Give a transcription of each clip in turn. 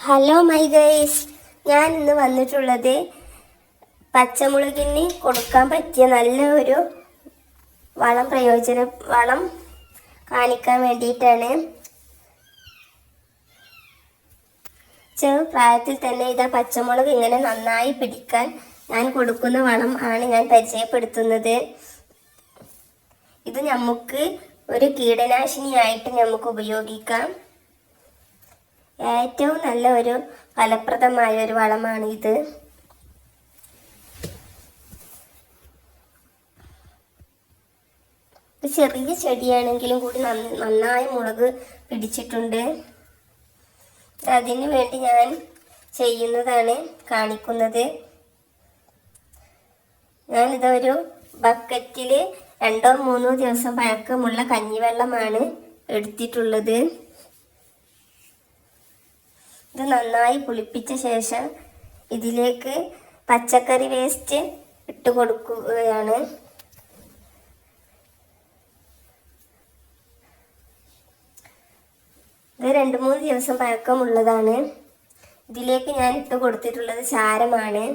Hello my guys, ഞാൻ ഇന്ന് വന്നിട്ടുള്ളത് പച്ചമുളകിന് കൊടുക്കാൻ പറ്റിയ നല്ല ഒരു വളം കാണിക്കാൻ വേണ്ടിയിട്ടാണ്. ചെറുപ്രായത്തിൽ തന്നെ ഇതാ പച്ചമുളക് ഇങ്ങനെ നന്നായി പിടിക്കാൻ ഞാൻ കൊടുക്കുന്ന വളം ആണ് ഞാൻ പരിചയപ്പെടുത്തുന്നത്. ഇത് നമുക്ക് ഒരു കീടനാശിനിയായിട്ട് നമുക്ക് ഉപയോഗിക്കാം. ഏറ്റവും നല്ല ഒരു ഫലപ്രദമായ ഒരു വളമാണ് ഇത്. ചെറിയ ചെടിയാണെങ്കിലും കൂടി നന്നായി മുളക് പിടിച്ചിട്ടുണ്ട്. അതിനു വേണ്ടി ഞാൻ ചെയ്യുന്നതാണ് കാണിക്കുന്നത്. ഞാനിതൊരു ബക്കറ്റിൽ 2-3 ദിവസം പഴക്കമുള്ള കഞ്ഞിവെള്ളമാണ് എടുത്തിട്ടുള്ളത്. ഇത് നന്നായി പുളിപ്പിച്ച ശേഷം ഇതിലേക്ക് പച്ചക്കറി വേസ്റ്റ് ഇട്ട് കൊടുക്കുകയാണ്. ഇത് 2-3 ദിവസം പഴക്കമുള്ളതാണ്. ഇതിലേക്ക് ഞാൻ ഇട്ട് കൊടുത്തിട്ടുള്ളത് ചാരമാണ്.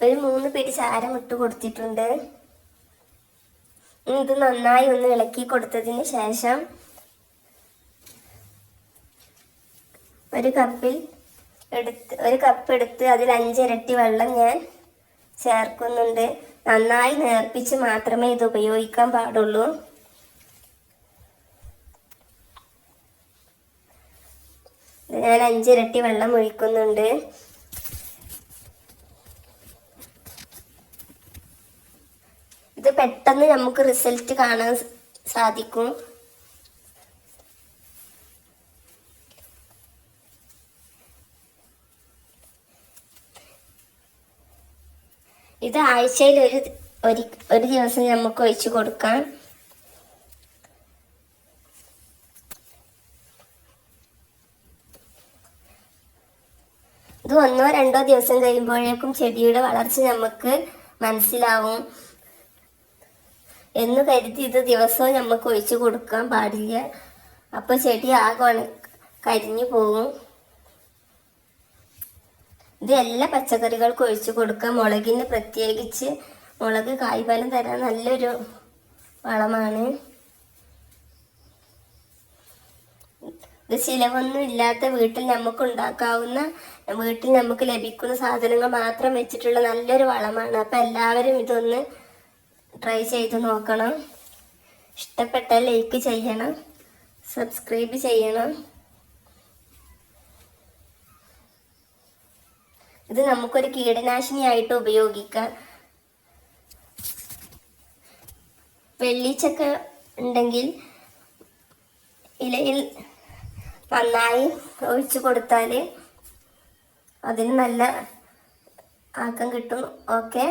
ഒരു 3 പിടി ചാരം ഇട്ട് കൊടുത്തിട്ടുണ്ട്. ഇത് നന്നായി ഒന്ന് ഇളക്കി കൊടുത്തതിന് ശേഷം ഒരു കപ്പ് എടുത്ത് അതിൽ 5 ഇരട്ടി വെള്ളം ഞാൻ ചേർക്കുന്നുണ്ട്. നന്നായി നേർപ്പിച്ച് മാത്രമേ ഇത് ഉപയോഗിക്കാൻ പാടുള്ളൂ. ഞാൻ 5 ഇരട്ടി വെള്ളം ഒഴിക്കുന്നുണ്ട്. ഇത് പെട്ടെന്ന് നമുക്ക് റിസൾട്ട് കാണാൻ സാധിക്കും. ഇത് ആഴ്ചയിൽ ഒരു ദിവസം നമുക്ക് ഒഴിച്ചു കൊടുക്കാം. ഇത് 1-2 ദിവസം കഴിയുമ്പോഴേക്കും ചെടിയുടെ വളർച്ച നമുക്ക് മനസ്സിലാവും എന്ന് കരുതി ഇത് ദിവസവും നമുക്ക് ഒഴിച്ചു കൊടുക്കാൻ പാടില്ല. അപ്പോൾ ചെടി ആകെ കരിഞ്ഞു പോകും. ഇത് എല്ലാ പച്ചക്കറികൾക്കും ഒഴിച്ചു കൊടുക്കാം. മുളകിന് പ്രത്യേകിച്ച് മുളക് കായ്ഫലം തരാൻ നല്ലൊരു വളമാണ്. ഇത് ചിലവൊന്നും ഇല്ലാത്ത വീട്ടിൽ നമുക്ക് ലഭിക്കുന്ന സാധനങ്ങൾ മാത്രം വെച്ചിട്ടുള്ള നല്ലൊരു വളമാണ്. അപ്പം എല്ലാവരും ഇതൊന്ന് ട്രൈ ചെയ്ത് നോക്കണം. ഇഷ്ടപ്പെട്ടാൽ ലൈക്ക് ചെയ്യണം, സബ്സ്ക്രൈബ് ചെയ്യണം. ഇത് നമുക്കൊരു കീടനാശിനിയായിട്ട് ഉപയോഗിക്കാം. വെള്ളീച്ചക്ക ഉണ്ടെങ്കിൽ ഇലയിൽ നന്നായി ഒഴിച്ചു കൊടുത്താൽ അതിന് നല്ല ആക്കം കിട്ടും. ഓക്കെ.